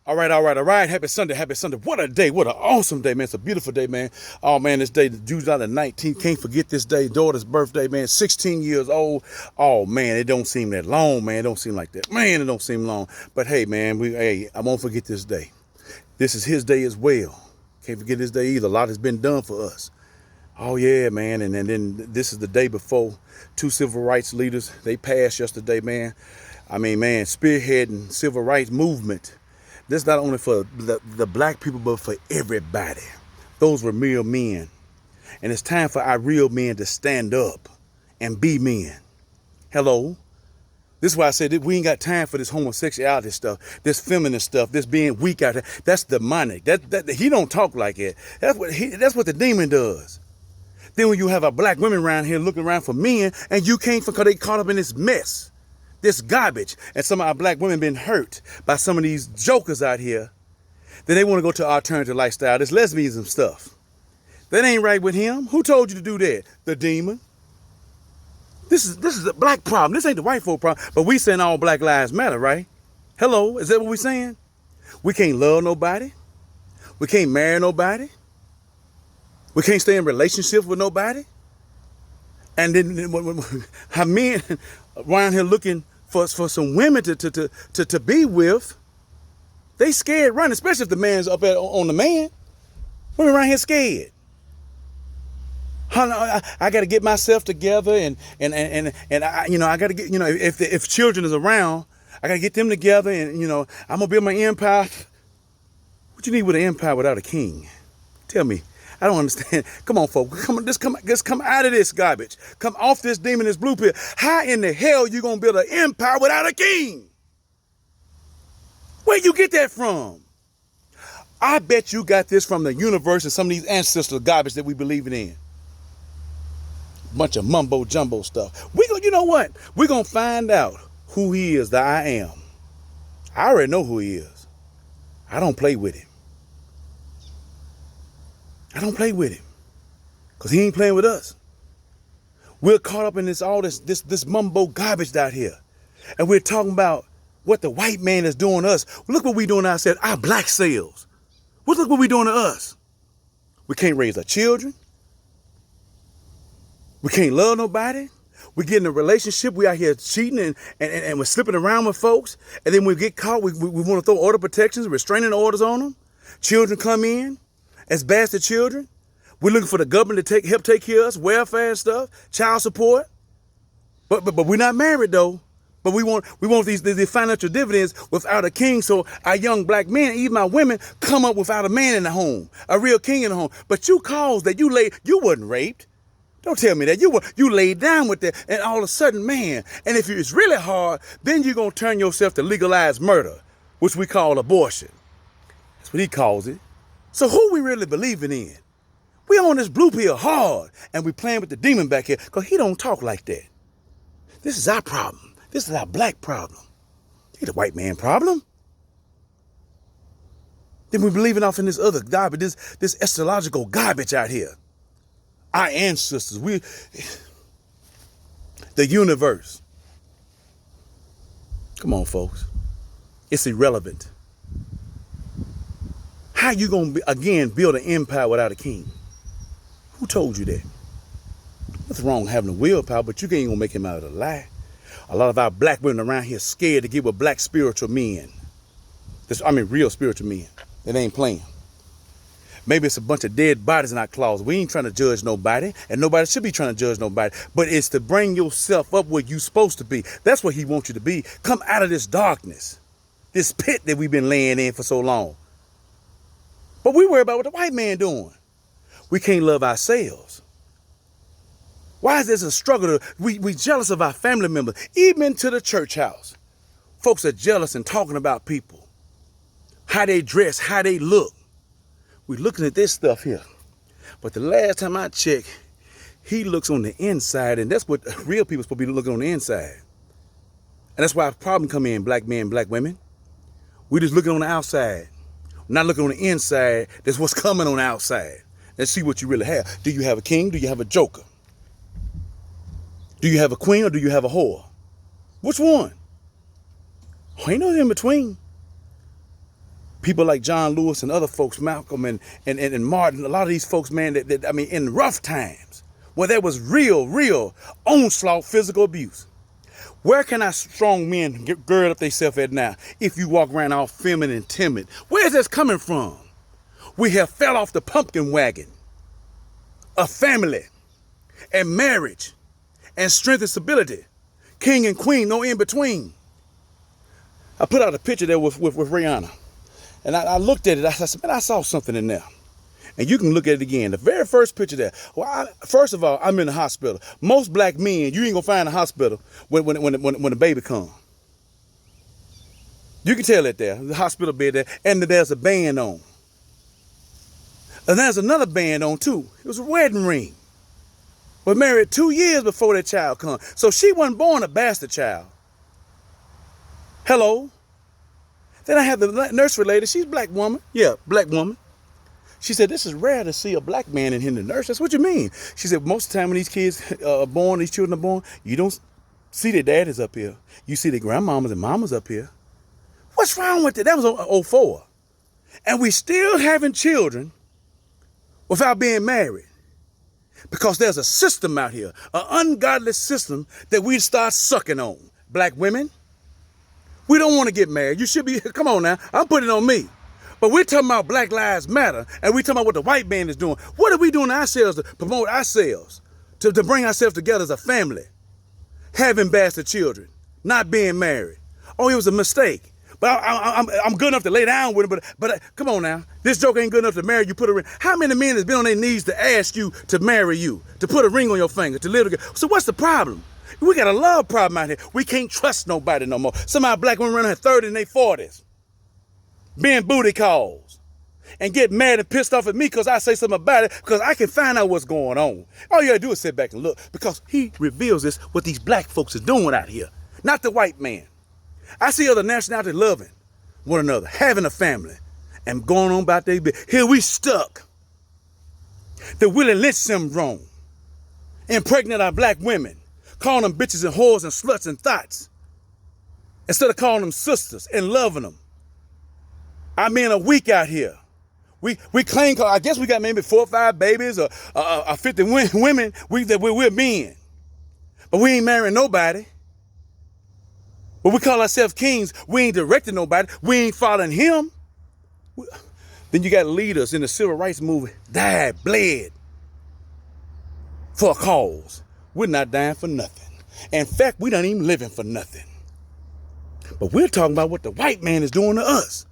All right. Happy Sunday, happy Sunday. What a day. What an awesome day, man. It's a beautiful day, man. Oh, man, this day, July the 19th. Can't forget this day. Daughter's birthday, man. 16 years old. Oh, man, it don't seem that long, man. It don't seem like that. Man, it don't seem long. But, hey, man, I won't forget this day. This is his day as well. Can't forget this day either. A lot has been done for us. Oh, yeah, man. And then this is the day before two civil rights leaders. They passed yesterday, man. I mean, man, spearheading civil rights movement. This not only for the black people, but for everybody. Those were real men. And it's time for our real men to stand up and be men. Hello? This is why I said that we ain't got time for this homosexuality stuff, this feminist stuff, this being weak out there. That's demonic. He don't talk like it. That's what the demon does. Then when you have our black women around here looking around for men, and you can't because they caught up in this mess. This garbage, and some of our black women been hurt by some of these jokers out here. Then they want to go to alternative lifestyle, this lesbianism stuff. That ain't right with him. Who told you to do that? The demon. This is a black problem. This ain't the white folk problem. But we saying all black lives matter, right? Hello, is that what we saying? We can't love nobody. We can't marry nobody. We can't stay in relationships with nobody. And then how men around here looking for some women to be with, they scared running, especially if the man's up on the man. Women around here scared. I got to get myself together, and I got to get, if children is around, I got to get them together, and I'm gonna build my empire. What you need with an empire without a king? Tell me. I don't understand. Come on, folks. Just come out of this garbage. Come off this demon, this blue pill. How in the hell you gonna build an empire without a king? Where you get that from? I bet you got this from the universe and some of these ancestral garbage that we believing in. Bunch of mumbo jumbo stuff. You know what? We're gonna find out who he is, the I am. I already know who he is. I don't play with him. I don't play with him, because he ain't playing with us. We're caught up in this mumbo garbage out here. And we're talking about what the white man is doing to us. Look what we're doing to ourselves, our black selves. Look what we're doing to us. We can't raise our children. We can't love nobody. We get in a relationship. We out here cheating and we're slipping around with folks. And then we get caught. We want to throw order protections, restraining orders on them. Children come in as bastard children. We're looking for the government to help take care of us, welfare and stuff, child support. But we're not married though. But we want these financial dividends without a king. So our young black men, even our women, come up without a man in the home, a real king in the home. But you caused that. You wasn't raped. Don't tell me that. You laid down with that, and all of a sudden, man, and if it's really hard, then you're going to turn yourself to legalized murder, which we call abortion. That's what he calls it. So who we really believing in? We on this blue pill hard, and we playing with the demon back here, because he don't talk like that. This is our problem. This is our black problem. Ain't the white man problem. Then we believing off in this other garbage, this astrological garbage out here. Our ancestors, the universe. Come on, folks. It's irrelevant. How you gonna again build an empire without a king? Who told you that? Nothing wrong with having a willpower, but you ain't gonna make him out of a lie. A lot of our black women around here scared to get with black spiritual men. Real spiritual men. That ain't playing. Maybe it's a bunch of dead bodies in our closet. We ain't trying to judge nobody, and nobody should be trying to judge nobody. But it's to bring yourself up where you're supposed to be. That's what he wants you to be. Come out of this darkness, this pit that we've been laying in for so long. But we worry about what the white man doing. We can't love ourselves. Why is this a struggle? We jealous of our family members, even to the church house. Folks are jealous and talking about people, how they dress, how they look. We're looking at this stuff here. But the last time I checked, he looks on the inside, and that's what real people are supposed to be looking on the inside. And that's why a problem come in, black men, black women. We're just looking on the outside. We're not looking on the inside. That's what's coming on the outside. Let's see what you really have. Do you have a king? Do you have a joker? Do you have a queen or do you have a whore? Which one? Ain't no in between. People like John Lewis and other folks, Malcolm and Martin, a lot of these folks, man, I mean, in rough times, where there was real onslaught, physical abuse. Where can our strong men gird up themselves at now if you walk around all feminine and timid? Where is this coming from? We have fell off the pumpkin wagon of family and marriage and strength and stability. King and queen, no in between. I put out a picture there with Rihanna. And I looked at it. I said, man, I saw something in there. And you can look at it again. The very first picture there. Well, first of all, I'm in the hospital. Most black men, you ain't gonna find a hospital when the baby comes. You can tell it there. The hospital bed there, and there's a band on. And there's another band on too. It was a wedding ring. We're married 2 years before that child comes. So she wasn't born a bastard child. Hello. Then I have the nursery lady. She's a black woman. Yeah, black woman. She said, this is rare to see a black man in the nurse. That's what you mean. She said, most of the time when these kids are born, these children are born, you don't see their daddies up here. You see their grandmamas and mamas up here. What's wrong with it? That was 2004. And we still having children without being married. Because there's a system out here, an ungodly system that we start sucking on. Black women, we don't want to get married. You should be, come on now, I'm putting it on me. But we're talking about Black Lives Matter, and we're talking about what the white man is doing. What are we doing ourselves to promote ourselves, to bring ourselves together as a family, having bastard children, not being married? Oh, it was a mistake. But I'm good enough to lay down with him, but come on now. This joke ain't good enough to marry you, put a ring. How many men has been on their knees to ask you to marry you, to put a ring on your finger, to live together? So what's the problem? We got a love problem out here. We can't trust nobody no more. Some of our black women running 30 in their 40s, being booty calls, and get mad and pissed off at me because I say something about it, because I can find out what's going on. All you gotta do is sit back and look, because he reveals this, what these black folks is doing out here, not the white man. I see other nationalities loving one another, having a family, and going on about their business. Here we stuck. The Willie Lynch syndrome, impregnate our black women, calling them bitches and whores and sluts and thoughts, instead of calling them sisters and loving them. I mean, a week out here. We claim, I guess we got maybe 4 or 5 babies or 50 women we're men. But we ain't marrying nobody. But we call ourselves kings. We ain't directing nobody. We ain't following him. Then you got leaders in the civil rights movement died, bled for a cause. We're not dying for nothing. In fact, we not even living for nothing. But we're talking about what the white man is doing to us.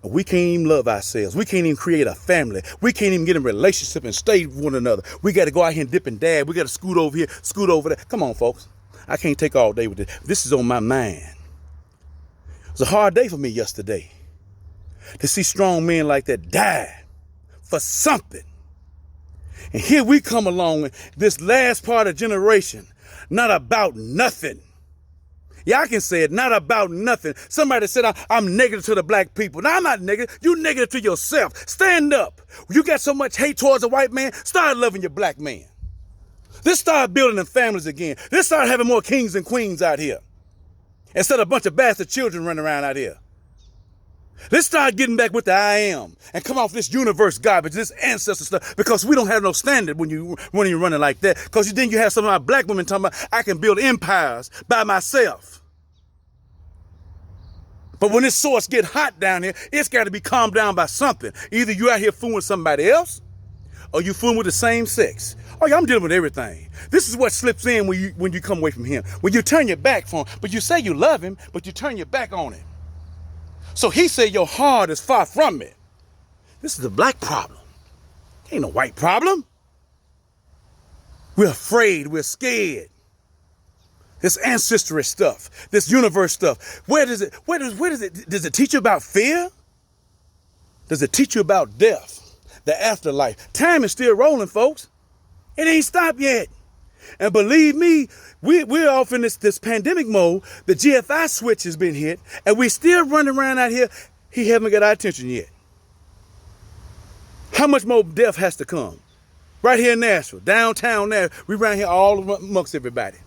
And we can't even love ourselves. We can't even create a family. We can't even get in a relationship and stay with one another. We got to go out here and dip and dab. We got to scoot over here, scoot over there. Come on, folks. I can't take all day with this. This is on my mind. It was a hard day for me yesterday to see strong men like that die for something. And here we come along, this last part of generation, not about nothing. Yeah, I can say it, not about nothing. Somebody said I'm negative to the black people. No, I'm not negative. You negative to yourself. Stand up. You got so much hate towards a white man, start loving your black man. Let's start building them families again. Let's start having more kings and queens out here, instead of a bunch of bastard children running around out here. Let's start getting back with the I am and come off this universe garbage, this ancestor stuff, because we don't have no standard when you're running like that. Because then you have some of our black women talking about, I can build empires by myself. But when this source get hot down here, it's got to be calmed down by something. Either you out here fooling with somebody else, or you fooling with the same sex. Oh yeah, I'm dealing with everything. This is what slips in when you come away from him. When you turn your back for him, but you say you love him, but you turn your back on him. So he said your heart is far from me. This is a black problem. Ain't no white problem. We're afraid, we're scared. This ancestry stuff, this universe stuff. Does it teach you about fear? Does it teach you about death, the afterlife? Time is still rolling, folks. It ain't stopped yet. And believe me, we're off in this pandemic mode. The GFI switch has been hit, and we still running around out here. He haven't got our attention yet. How much more death has to come? Right here in Nashville, downtown Nashville. We around here all amongst everybody.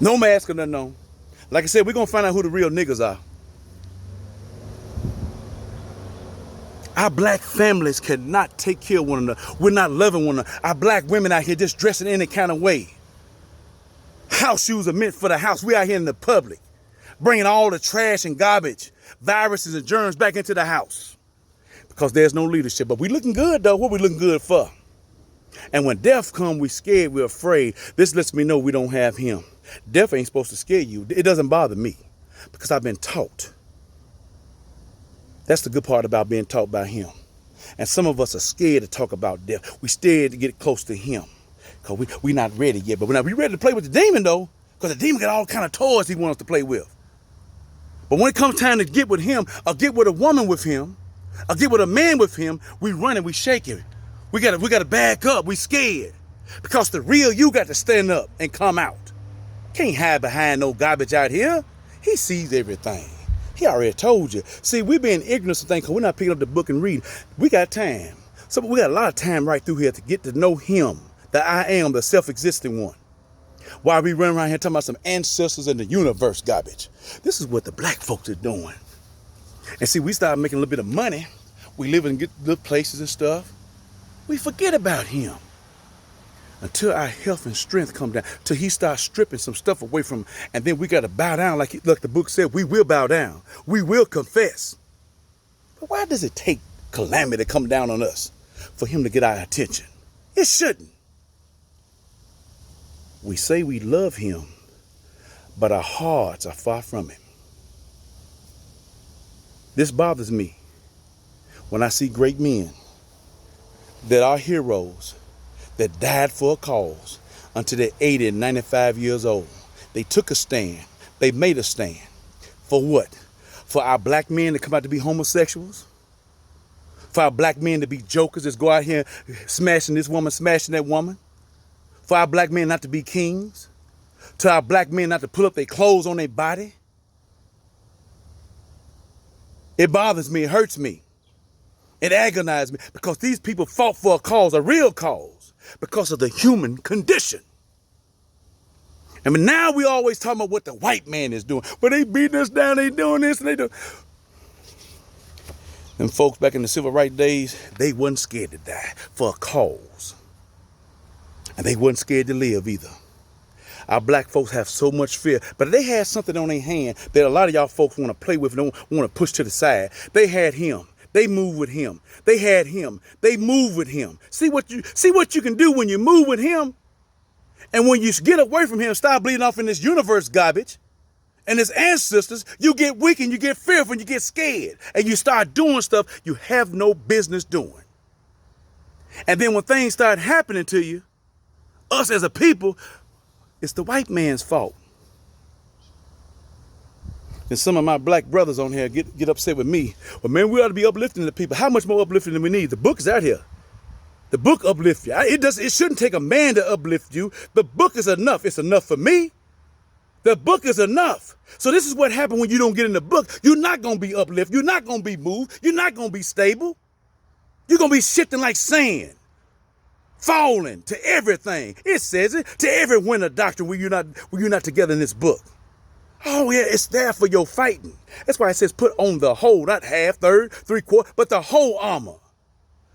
No mask or nothing on. Like I said, we're going to find out who the real niggas are. Our black families cannot take care of one another. We're not loving one another. Our black women out here just dressing any kind of way. House shoes are meant for the house. We out here in the public, bringing all the trash and garbage, viruses and germs back into the house because there's no leadership. But we looking good, though. What we looking good for? And when death comes, we scared, we're afraid. This lets me know we don't have him. Death ain't supposed to scare you. It doesn't bother me because I've been taught. That's the good part about being taught by him. And some of us are scared to talk about death. We're scared to get close to him because we're not ready yet. But we're ready to play with the demon, though, because the demon got all kind of toys he wants us to play with. But when it comes time to get with him or get with a woman with him or get with a man with him, we running, we shaking. We gotta back up. We scared because the real you got to stand up and come out. Can't hide behind no garbage out here. He sees everything. He already told you. See, we being ignorant of things because we're not picking up the book and reading. We got time. So we got a lot of time right through here to get to know him, the I am, the self-existing one. While we run around here talking about some ancestors in the universe garbage. This is what the black folks are doing. And see, we start making a little bit of money. We live in good places and stuff. We forget about him until our health and strength come down, till he starts stripping some stuff away from him. And then we got to bow down like the book said, we will bow down. We will confess. But why does it take calamity to come down on us for him to get our attention? It shouldn't. We say we love him, but our hearts are far from him. This bothers me when I see great men that are heroes that died for a cause until they're 80 and 95 years old. They took a stand. They made a stand. For what? For our black men to come out to be homosexuals? For our black men to be jokers that go out here smashing this woman, smashing that woman? For our black men not to be kings? To our black men not to pull up their clothes on their body? It bothers me. It hurts me. It agonizes me because these people fought for a cause, a real cause, because of the human condition. I mean, now we always talking about what the white man is doing. But they beating us down, they doing this, and they do. Them folks back in the civil rights days, they wasn't scared to die for a cause. And they wasn't scared to live either. Our black folks have so much fear, but they had something on their hand that a lot of y'all folks want to play with and don't want to push to the side. They had him. They moved with him. They had him. They moved with him. See what you can do when you move with him? And when you get away from him, start bleeding off in this universe garbage and his ancestors, you get weak and you get fearful and you get scared and you start doing stuff you have no business doing. And then when things start happening to you, us as a people, it's the white man's fault. And some of my black brothers on here get upset with me. Well, man, we ought to be uplifting the people. How much more uplifting than we need? The book is out here. The book uplifts you. It shouldn't take a man to uplift you. The book is enough. It's enough for me. The book is enough. So this is what happens when you don't get in the book. You're not going to be uplifted. You're not going to be moved. You're not going to be stable. You're going to be shifting like sand. Falling to everything. It says it to every winter doctrine when you're not together in this book. Oh yeah, it's there for your fighting. That's why it says put on the whole, not half, third, three-quarter, but the whole armor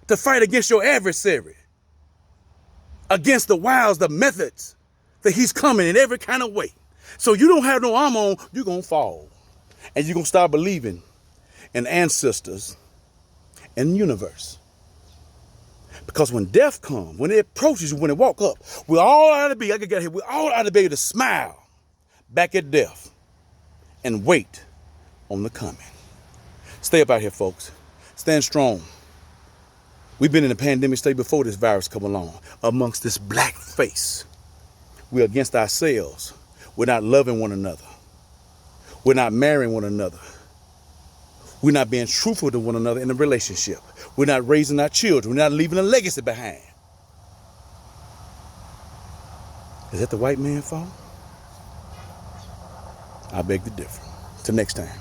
to fight against your adversary, against the wiles, the methods that he's coming in every kind of way. So you don't have no armor on, you're going to fall. And you're going to start believing in ancestors and the universe. Because when death comes, when it approaches you, when it walk up, we all ought to be able to smile back at death and wait on the coming. Stay up out here, folks. Stand strong. We've been in a pandemic state before this virus come along. Amongst this black face, we're against ourselves. We're not loving one another. We're not marrying one another. We're not being truthful to one another in a relationship. We're not raising our children. We're not leaving a legacy behind. Is that the white man's fault? I beg to differ. Till next time.